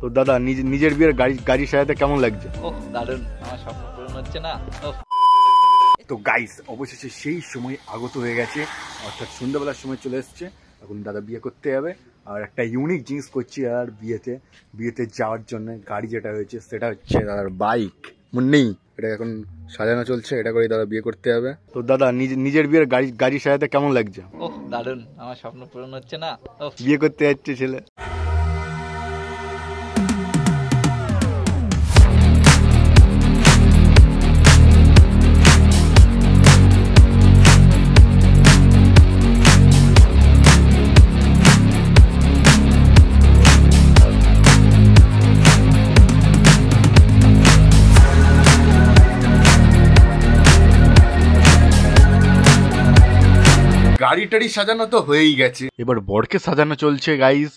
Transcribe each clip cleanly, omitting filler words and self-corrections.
তো দাদা নিজের বিয়ের গাড়ি সাজাতে কেমন লাগছে? ওহ দারুণ, আমার স্বপ্ন পূরণ হচ্ছে না। তো গাইস অবশেষে সেই সময় আগত হয়ে গেছে, অর্থাৎ সন্ধ্যাবেলার সময় চলে এসছে। এখন দাদা বিয়ে করতে যাবে, আর একটা ইউনিক জিনিস করছি আর বিয়েতে যাওয়ার জন্য গাড়ি যেটা হয়েছে সেটা হচ্ছে দাদার বাইক মুন্নি। এটা এখন সাজানো চলছে, এটা করে দাদা বিয়ে করতে যাবে। তো দাদা নিজের বিয়ের গাড়ি সাজাতে কেমন লাগছে? ওহ দারুণ, আমার স্বপ্ন পূরণ হচ্ছে না। বিয়ে করতে যাচ্ছে ছেলে। গাড়ি টাড়ি সাজানো তো হয়েই গেছে, এবার বরকে সাজানো চলছে গাইস।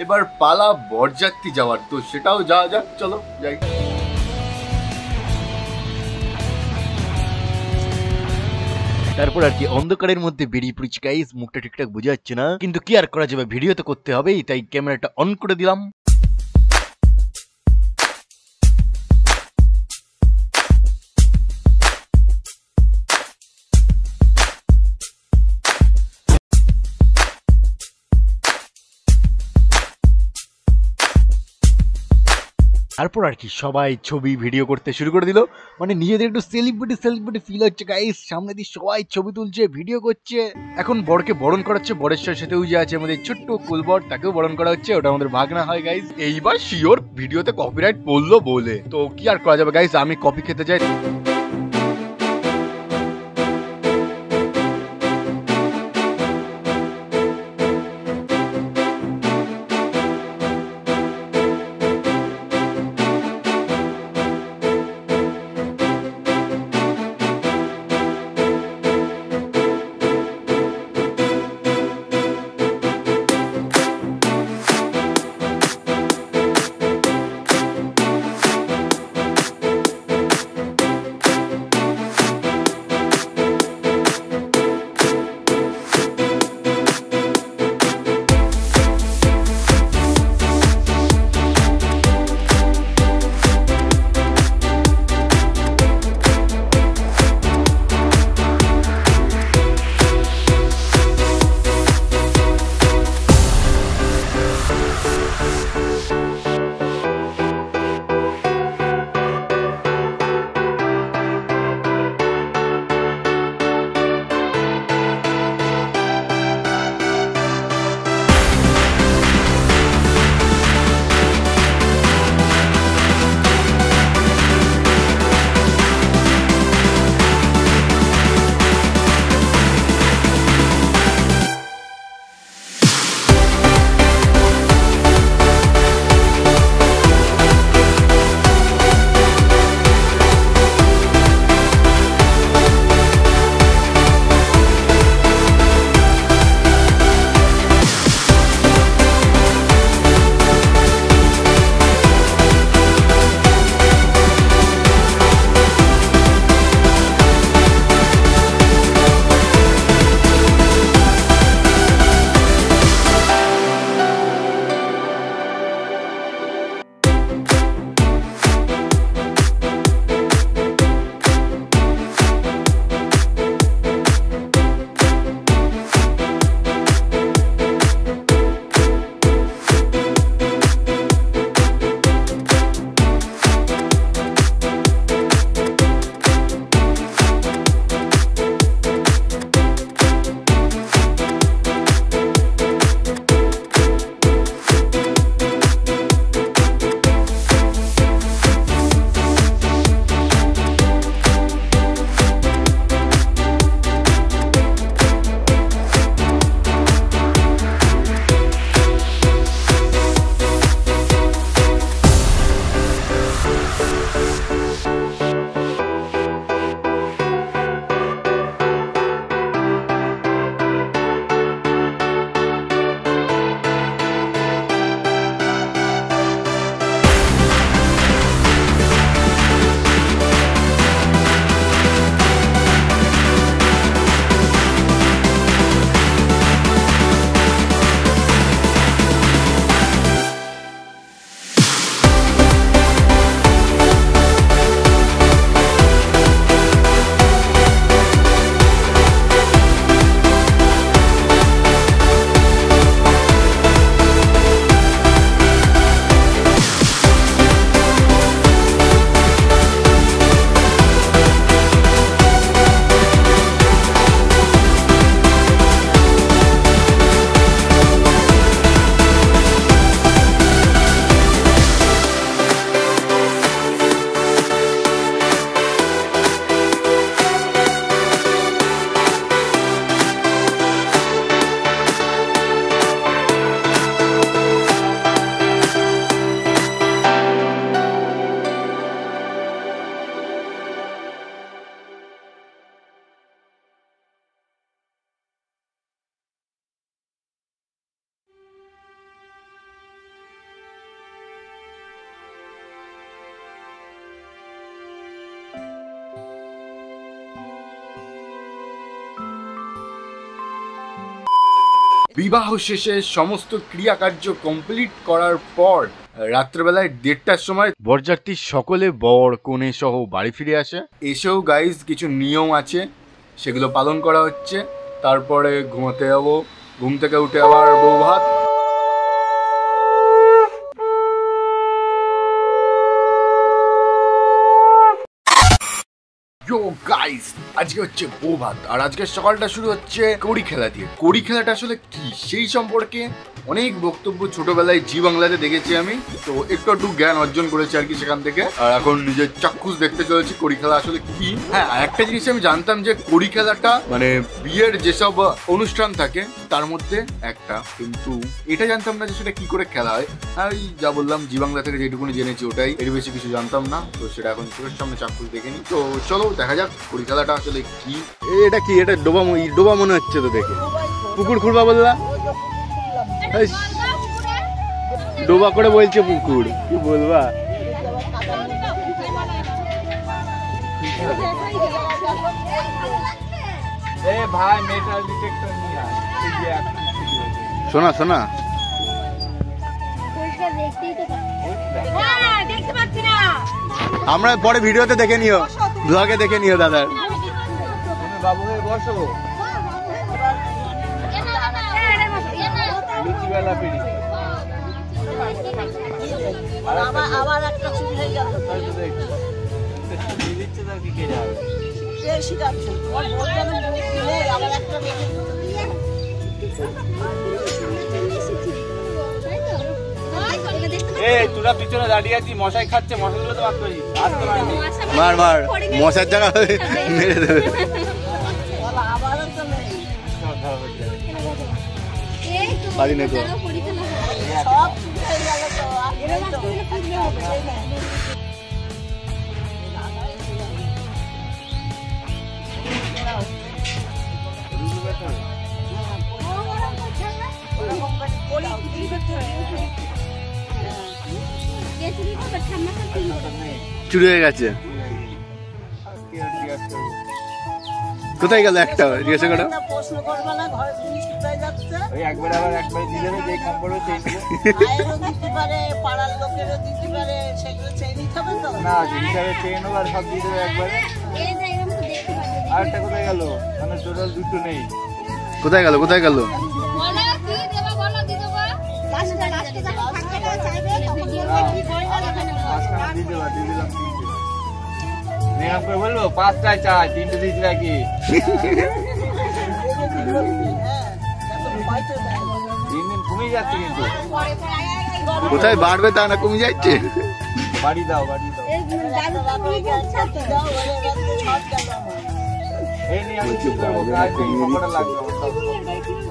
এবার পালা বরযাত্রী যাওয়ার, তো সেটাও যাওয়া যাক, চলো যাই। তারপর আর কি অন্ধকারের মধ্যে বেরিয়ে পড়েছি গাইস। মুখটা ঠিকঠাক বোঝা যাচ্ছে না, কিন্তু কি আর করা যাবে, ভিডিও তো করতে হবেই, তাই ক্যামেরাটা অন করে দিলাম। তারপর আর কি সবাই ছবি ভিডিও করতে শুরু করে দিল, মানে নিজেদের একটু সেলিব্রিটি ফিল হচ্ছে গাইস। সামনে দিয়ে সবাই ছবি তুলছে, ভিডিও করছে। এখন বরকে বরণ করাচ্ছে, বরের সাথেও যে আছে আমাদের ছোট্ট কুলবর, তাকেও বরণ করা হচ্ছে, ওটা আমাদের ভাগনা হয় গাইস। এইবার শিওর ভিডিওতে কপিরাইট পড়লো বলে, তো কি আর করা যাবে গাইস, আমি কফি খেতে যাই। বিবাহ শেষে সমস্ত ক্রিয়াকার্য কমপ্লিট করার পর রাত্রেবেলায় 1:30টার সময় বরযাত্রী সকলে বর কনে সহ বাড়ি ফিরে আসে। এসেও গাইজ কিছু নিয়ম আছে, সেগুলো পালন করা হচ্ছে। তারপরে ঘুমাতে যাবো, ঘুম থেকে উঠে আবার বউ ভাত। গাইস, আজকে হচ্ছে বউ ভাত, আর আজকের সকালটা শুরু হচ্ছে কড়ি খেলা দিয়ে। কড়ি খেলাটা আসলে কি সেই সম্পর্কে অনেক বক্তব্য ছোটবেলায় জি বাংলাতে দেখেছি আমি, তো একটু জ্ঞান অর্জন করেছি আর কি সেখান থেকে। আর এখন নিজের চাক্ষুষ দেখতে চলেছি কড়ি খেলা আসলে কি। হ্যাঁ, আর একটা জিনিস আমি জানতাম যে কড়ি খেলাটা মানে বিয়ের যেসব অনুষ্ঠান থাকে তার মধ্যে একটা, কিন্তু এটা জানতাম না যে সেটা কি করে খেলা হয়। আমি যা বললাম জি বাংলা থেকে যেটুকুনি জেনেছি ওটাই, এর বেশি কিছু জানতাম না। তো সেটা এখন চোখের সামনে চাক্ষুষ দেখে নি। তো চলো দেখা যাক কড়ি খেলাটা আসলে কি। এটা কি? এটা ডোবা মনে হচ্ছে তো দেখে। পুকুর খুঁড়বা বললা, ডোবা করে বলছে পুকুর, কি বলবা। শোনা শোনা, আমরা পরে ভিডিওতে দেখে নিও, ব্লগে দেখে নিও দাদার। বাবু বসো, আবার একটা চুরি হয়ে গেল। তোরা পিছনে দাঁড়িয়ে আছি, মশাই খাচ্ছে, মশাইগুলো তো মার মার, মশার জায়গা মেরে দেবে। পারি না তো। চুরি হয়ে গেছে। কোথায় গেল একটা? জিজ্ঞাসা করো। প্রশ্ন করবে না, ঘরে জিনিস কোথায় যাচ্ছে? ওই একবার আবার একবার দিয়ে দেবে, যে কম পড়বে সেই দিতে পারে, পাড়ার লোকেরও দিতে পারে, সেগুলো চেয়ে নিতে হবে তো। না, হিসাবে চেয়ে নেবো আর সব দিয়ে দেবে একবারে। আরেকটা কোথায় গেল? মানে টোটাল দুটো নেই। কোথায় গেল? কোথায় গেল? বলবো 5টায় চাই, 3টে দিয়েছি নাকি? 3 দিন কমে যাচ্ছে কিন্তু। কোথায় বাড়বে তা না, কমে যাচ্ছে। বাড়ি দাও, বাড়ি দাও।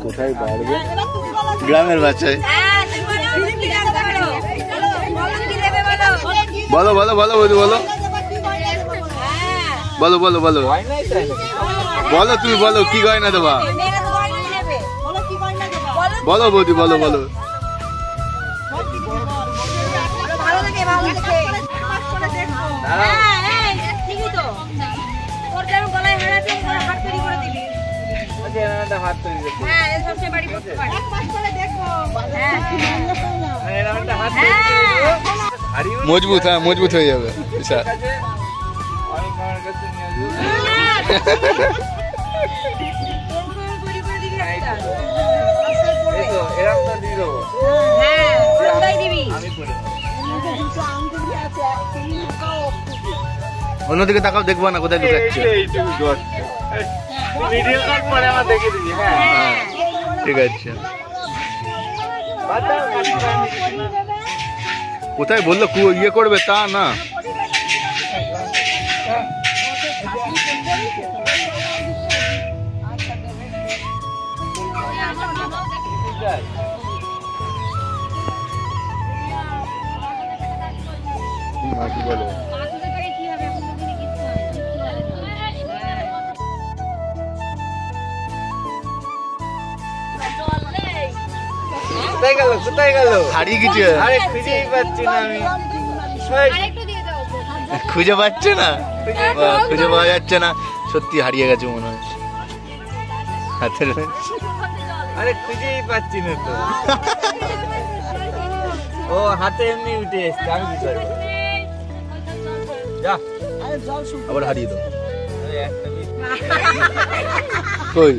কোথায় বাড়বে? গ্রামের বাচ্চায়। বলো বলো বলো বলো বলো বলো বলো বলো বলো, তুমি বলো কি গয়না দেবা? বলো বৌদি, বলো বলো। মজবুত, হ্যাঁ মজবুত হয়ে যাবে। অন্যদিকে তাকাও, দেখবো না কোথায় ঢুকাচ্ছে। ঠিক আছে, কোথায় বললো ইয়ে করবে তা না। বলো কোথায় গেল? কোথায় গেল? হারিয়ে গেছে। আরে খুঁজেই পাচ্ছি না আমি। খুঁজে পাচ্ছে না, খুঁজে পাওয়া যাচ্ছে না। সত্যি হারিয়ে গেছে মনে হয়। হাতের আরে খুঁজেই পাচ্ছি না তো। ও হাতে এমনি উঠে এসছে, আমি কি করবো? যা আবার হারিয়ে দাও। একটা কই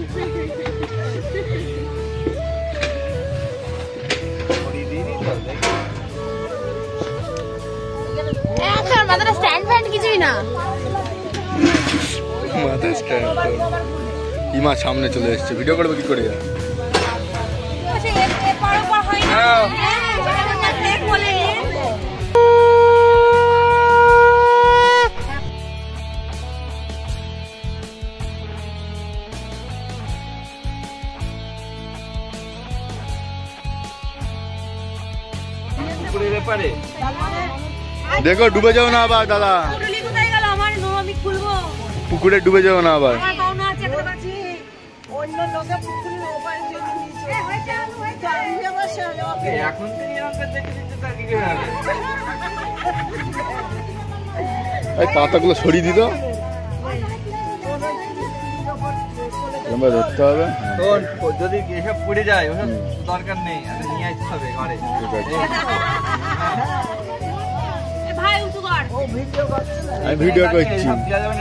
মাথাটা স্ট্যান্ড ফ্যান্ড কিছুই না। মাথা স্ট্যান্ড ইমা সামনে চলে এসছে, ভিডিও করবে কি করে? পারে দেখো ডুবে যাও না আবার দাদা, পুকুরে ডুবে যাও না আবার। অন্য লোকে পুকুরের ওপারে চলে গিয়েছে। এখন তো এরকম দেখে দিতে তার কি করে হবে? এই পাতাগুলো সরিয়ে দিত, ধরতে হবে। যদি এসব পড়ে যায় ওসব দরকার নেই, আগে নিয়ে আসতে হবে ঘরে। আমি ভিডিও করছি।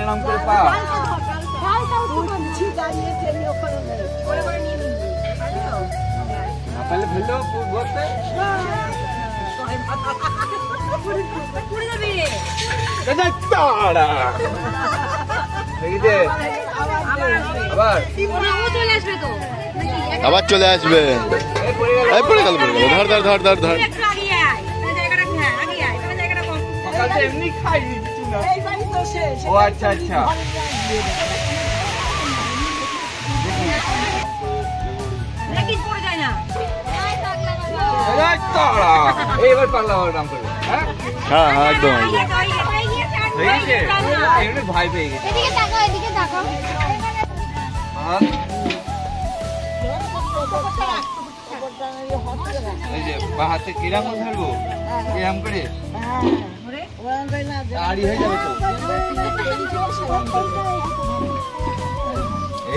এরকম করে পা তাহলে ফেললেও বসতে আবার চলে আসবে। পড়ে গেল পড়ে গেল, ধর ধর ধর ধর ধর। এমনি খাই দিচ্ছি না। ও আচ্ছা আচ্ছা, এইবার পাগলা হওয়ার নাম করবে। হ্যাঁ হ্যাঁ একদম এমনি ভয় পেয়ে গেছে। এই যে বা হাতে কিরাম ধরবো, কিরাম করে আড়ি হয়ে যাবে তো।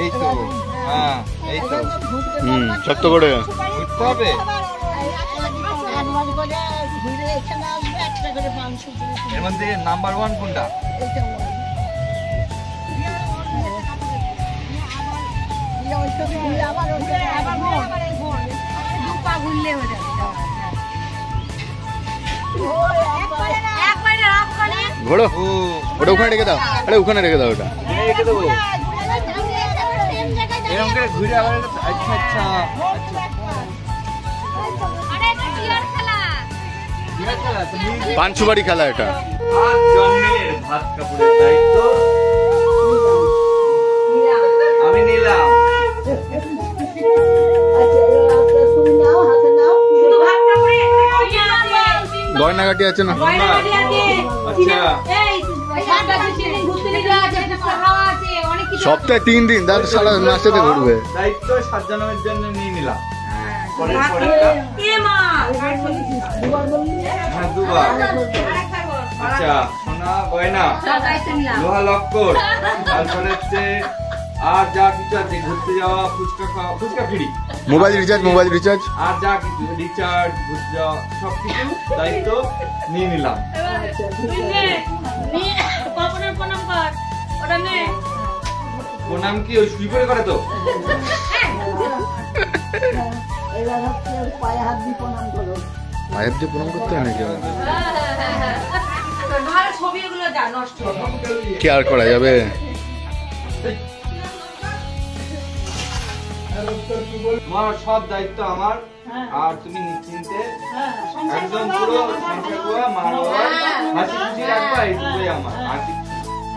এই তো, হ্যাঁ এই তো, শক্ত করে উঠতে হবে। এর মধ্যে নাম্বার 1 কোনটা? ঘোড়ো ওটা ওখানে রেখে দাও, আরে ওখানে রেখে দাও, ওটা রেখে দেবো। এরকম করে ঘুরে আবার আচ্ছা আচ্ছা পান সুপারি খেলা এটা। আর জন্মের ভাত কাপড়ের দায়িত্ব আমি নিলাম। গয়নাগাটি আছে না? সপ্তাহে 3 দিন, দাদা সারা মাসেতে ঘুরবে। দায়িত্ব সাজানোর জন্য নিয়ে নিলাম। হ্যাঁ দুবার। আচ্ছা সোনা গয়না, লোহা লক্কর, তারপরে হচ্ছে আর যা কিছু আছে, ঘুরতে যাওয়া, ফুচকা খাওয়া, ফুচকা ফ্রি, মোবাইল রিচার্জ আর যা কিছু রিচার্জ, ঘুরতে যাওয়া সবকিছু দায়িত্ব নিয়ে নিলাম। প্রণাম কি ওই শুই পড়ে করে তো? পায়ে হাত দিয়ে প্রণাম করো। পায়ে হাত দিয়ে প্রণাম করতে হয় নাকি? কি আর করা যাবে? তোমার সব দায়িত্ব আমার, আর তুমি নিশ্চিন্তে একদম পুরো সংসার মা বাবা হাসি খুশি রাখবা, এইটুকুই আমার।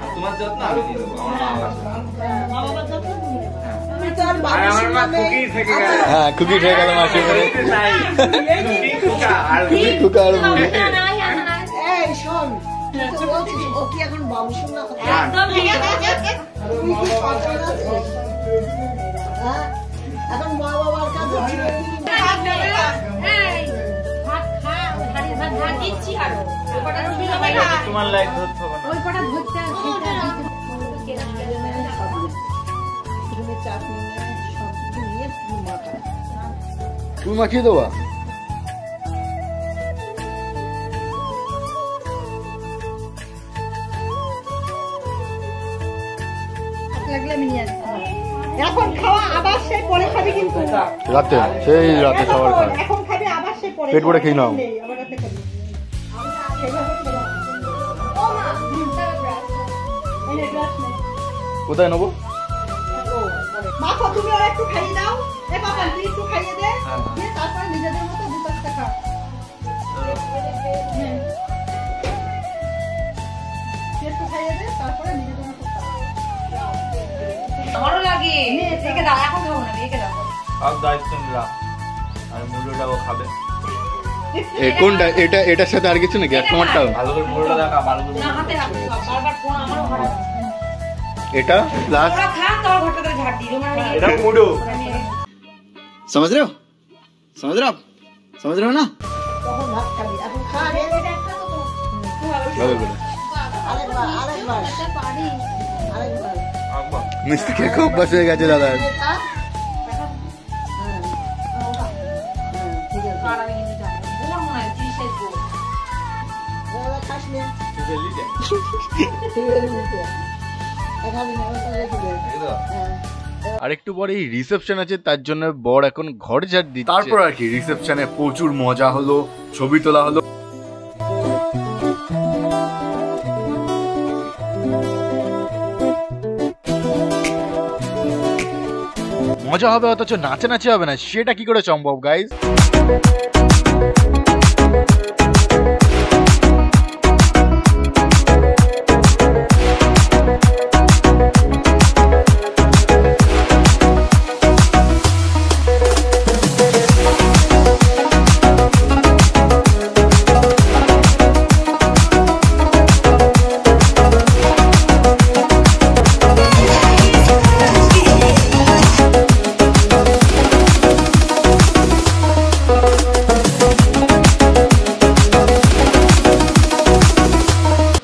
আর তোমার যত্ন আমি নিয়ে নেবো। হ্যাঁ খুকি খেয়ে গেল মাসি করে। খুকা আর মুড়ি। এই শোন, ও কি এখন বাবু শোনা? এখন মা বাবার কাছে তোমার লাইট ধরতে হবে না। চাটনি সব কিছু নিয়ে চুল মাখিয়ে দেওয়া? এখন খাওয়া আবার সেই পরে খাবি কিন্তু রাতে, সেই রাতে খাবার খায়। এখন খাবি আবার সেই পরে পেট ভরে খেয়ে নাও। আবার রাতে খাবি। কোথায় নেবো? মাখো, তুমি ওরা একটু খাইয়ে দাও। এ বাবা, তুই একটু খাইয়ে দে, দিয়ে তারপর নিজেদের মতো দুটো খা। একটু খাইয়ে দে, তারপরে নিজেদের মতো খা। আমারও লাগে, রেখে দাও, এখন খাবো না, রেখে দাও। সব দায়িত্ব নিলাম, আর মুড়োটাও খাবে। কোনটা? এটার সাথে আর কিছু নাকি? এক টমাটটা? ভালো করে মুড়োটা দেখা, ভালো করে না, হাতে রাখো, বারবার ফোন আমারও ঘরে আছে। এটা প্লাস ওরা খা, তোমার ঘরটা করে ঝাড় দিই, তোমরা নিয়ে এটা মুড়ো। समझ रहे हो? समझ रहे हो आप? समझ रहे हो ना? তখন ভাত খাবি, এখন খা রে। আরেকবার আরেকবার মিষ্টি খেয়ে খুব অভ্যাস হয়ে গেছে দাদা। ঠিক আছে। আর আমি কিন্তু জানি না। ওর মনে হয় 30 এর গোল। দাদা খাস নে। জেলি দে। ঠিক আছে। খাবি না, ওটা রেখে দে। হ্যাঁ। আর একটু পরেই রিসেপশন আছে, তার জন্য বর এখন ঘর ঝাড় দিচ্ছে। তারপর আর কি রিসেপশনে প্রচুর মজা হলো, ছবি তোলা হলো। মজা হবে অথচ নাচানাচি হবে না, সেটা কি করে সম্ভব গাইজ?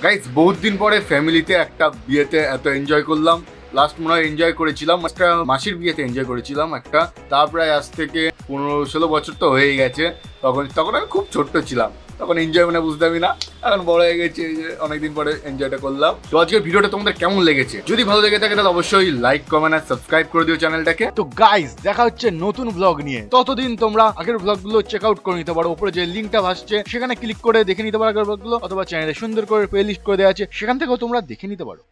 গাইস বহুত দিন পরে ফ্যামিলিতে একটা বিয়েতে এত এনজয় করলাম। লাস্ট মনে হয় এনজয় করেছিলাম একটা মাসির বিয়েতে এনজয় করেছিলাম একটা, তা প্রায় আজ থেকে 15-16 বছর তো হয়ে গেছে। তখন আমি খুব ছোট্ট ছিলাম, তখন এনজয় মানে বুঝতামই না। এখন বড় হয়ে গেছে, অনেকদিন পরে এনজয়টা করলাম। তো আজকের ভিডিওটা তোমাদের কেমন লেগেছে? যদি ভালো লেগে থাকে তাহলে অবশ্যই লাইক, কমেন্ট আর সাবস্ক্রাইব করে দিও চ্যানেলটাকে। তো গাইস দেখা হচ্ছে নতুন ব্লগ নিয়ে, ততদিন তোমরা আগের ব্লগগুলো চেক আউট করে নিতে পারো। উপরে যে লিঙ্কটা ভাসছে সেখানে ক্লিক করে দেখে নিতে পারো আগের ব্লগগুলো, অথবা চ্যানেলে সুন্দর করে প্লে লিস্ট করে দেওয়া আছে, সেখান থেকেও তোমরা দেখে নিতে পারো।